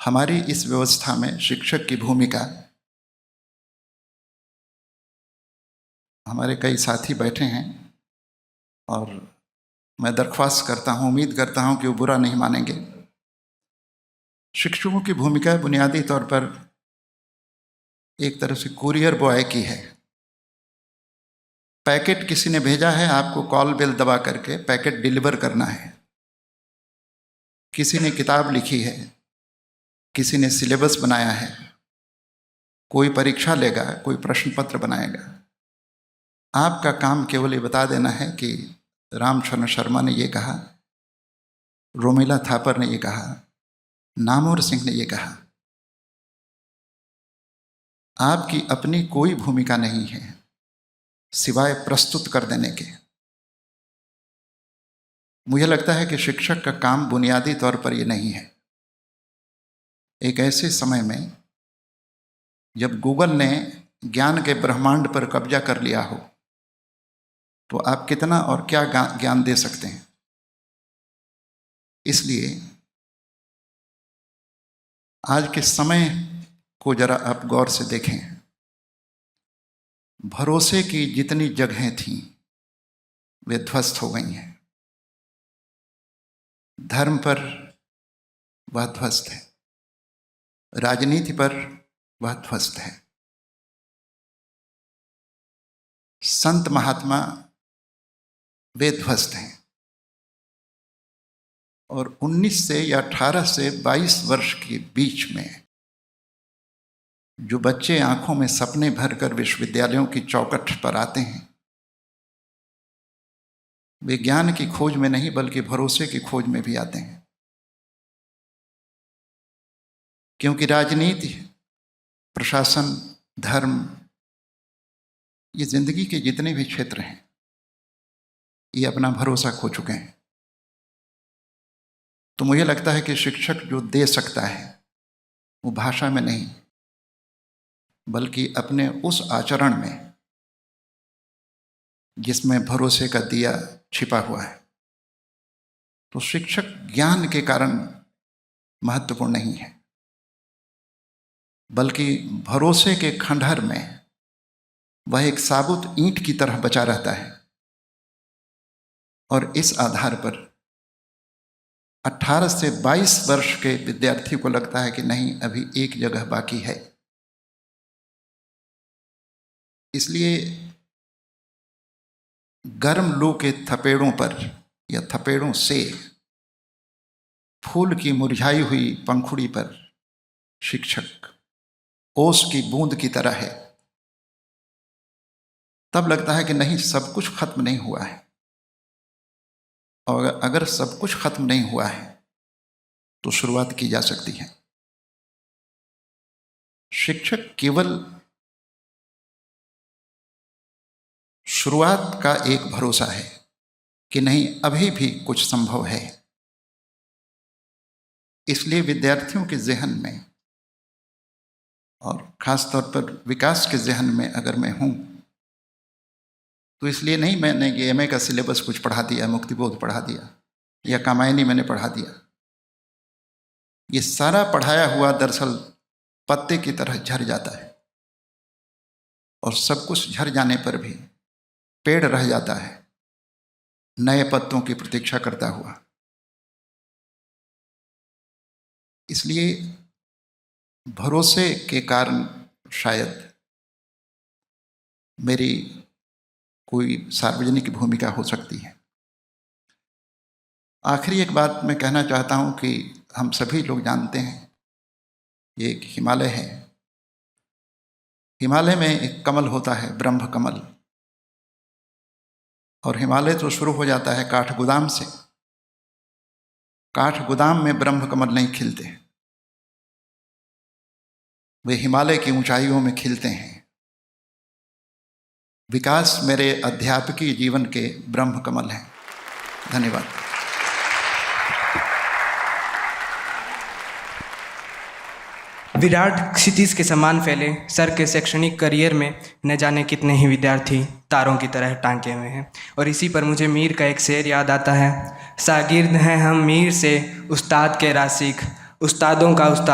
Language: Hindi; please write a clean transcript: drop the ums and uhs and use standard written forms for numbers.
हमारी इस व्यवस्था में शिक्षक की भूमिका, हमारे कई साथी बैठे हैं और मैं दरख्वास्त करता हूँ, उम्मीद करता हूँ कि वो बुरा नहीं मानेंगे। शिक्षकों की भूमिका बुनियादी तौर पर एक तरह से कुरियर बॉय की है। पैकेट किसी ने भेजा है, आपको कॉल बेल दबा करके पैकेट डिलीवर करना है। किसी ने किताब लिखी है, किसी ने सिलेबस बनाया है, कोई परीक्षा लेगा, कोई प्रश्न पत्र बनाएगा। आपका काम केवल ये बता देना है कि रामचरण शर्मा ने ये कहा, रोमिला थापर ने ये कहा, नामवर सिंह ने ये कहा। आपकी अपनी कोई भूमिका नहीं है सिवाय प्रस्तुत कर देने के। मुझे लगता है कि शिक्षक का काम बुनियादी तौर पर ये नहीं है। एक ऐसे समय में जब गूगल ने ज्ञान के ब्रह्मांड पर कब्जा कर लिया हो, तो आप कितना और क्या ज्ञान दे सकते हैं। इसलिए आज के समय को जरा आप गौर से देखें। भरोसे की जितनी जगहें थीं वे ध्वस्त हो गई हैं। धर्म पर वह ध्वस्त है, राजनीति पर वह ध्वस्त है, संत महात्मा वे ध्वस्त हैं। और 19 से या 18 से 22 वर्ष के बीच में जो बच्चे आंखों में सपने भरकर विश्वविद्यालयों की चौखट पर आते हैं, वे ज्ञान की खोज में नहीं बल्कि भरोसे की खोज में भी आते हैं। क्योंकि राजनीति, प्रशासन, धर्म, ये जिंदगी के जितने भी क्षेत्र हैं, ये अपना भरोसा खो चुके हैं। तो मुझे लगता है कि शिक्षक जो दे सकता है वो भाषा में नहीं बल्कि अपने उस आचरण में जिसमें भरोसे का दिया छिपा हुआ है। तो शिक्षक ज्ञान के कारण महत्वपूर्ण नहीं है बल्कि भरोसे के खंडहर में वह एक साबुत ईंट की तरह बचा रहता है। और इस आधार पर 18 से 22 वर्ष के विद्यार्थी को लगता है कि नहीं, अभी एक जगह बाकी है। इसलिए गर्म लू के थपेड़ों पर या थपेड़ों से फूल की मुरझाई हुई पंखुड़ी पर शिक्षक ओस की बूंद की तरह है। तब लगता है कि नहीं, सब कुछ खत्म नहीं हुआ है। और अगर सब कुछ खत्म नहीं हुआ है तो शुरुआत की जा सकती है। शिक्षक केवल शुरुआत का एक भरोसा है कि नहीं, अभी भी कुछ संभव है। इसलिए विद्यार्थियों के जहन में और खास तौर पर विकास के जहन में अगर मैं हूं तो इसलिए नहीं मैंने ये एमए का सिलेबस कुछ पढ़ा दिया, मुक्तिबोध पढ़ा दिया या कामायनी मैंने पढ़ा दिया। ये सारा पढ़ाया हुआ दरअसल पत्ते की तरह झड़ जाता है और सब कुछ झड़ जाने पर भी पेड़ रह जाता है नए पत्तों की प्रतीक्षा करता हुआ। इसलिए भरोसे के कारण शायद मेरी कोई सार्वजनिक भूमिका हो सकती है। आखिरी एक बात मैं कहना चाहता हूं कि हम सभी लोग जानते हैं, ये एक हिमालय है। हिमालय में एक कमल होता है, ब्रह्म कमल। और हिमालय तो शुरू हो जाता है काठगोदाम से। काठगोदाम में ब्रह्म कमल नहीं खिलते, वे हिमालय की ऊंचाइयों में खिलते हैं। विकास मेरे अध्यापकीय जीवन के ब्रह्म कमल हैं। धन्यवाद। विराट क्षितिज के समान फैले सर के शैक्षणिक करियर में न जाने कितने ही विद्यार्थी तारों की तरह टांके हुए हैं। और इसी पर मुझे मीर का एक शेर याद आता है, शागिर्द हैं हम मीर से, उस्ताद के रासिक, उस्तादों का उस्ताद।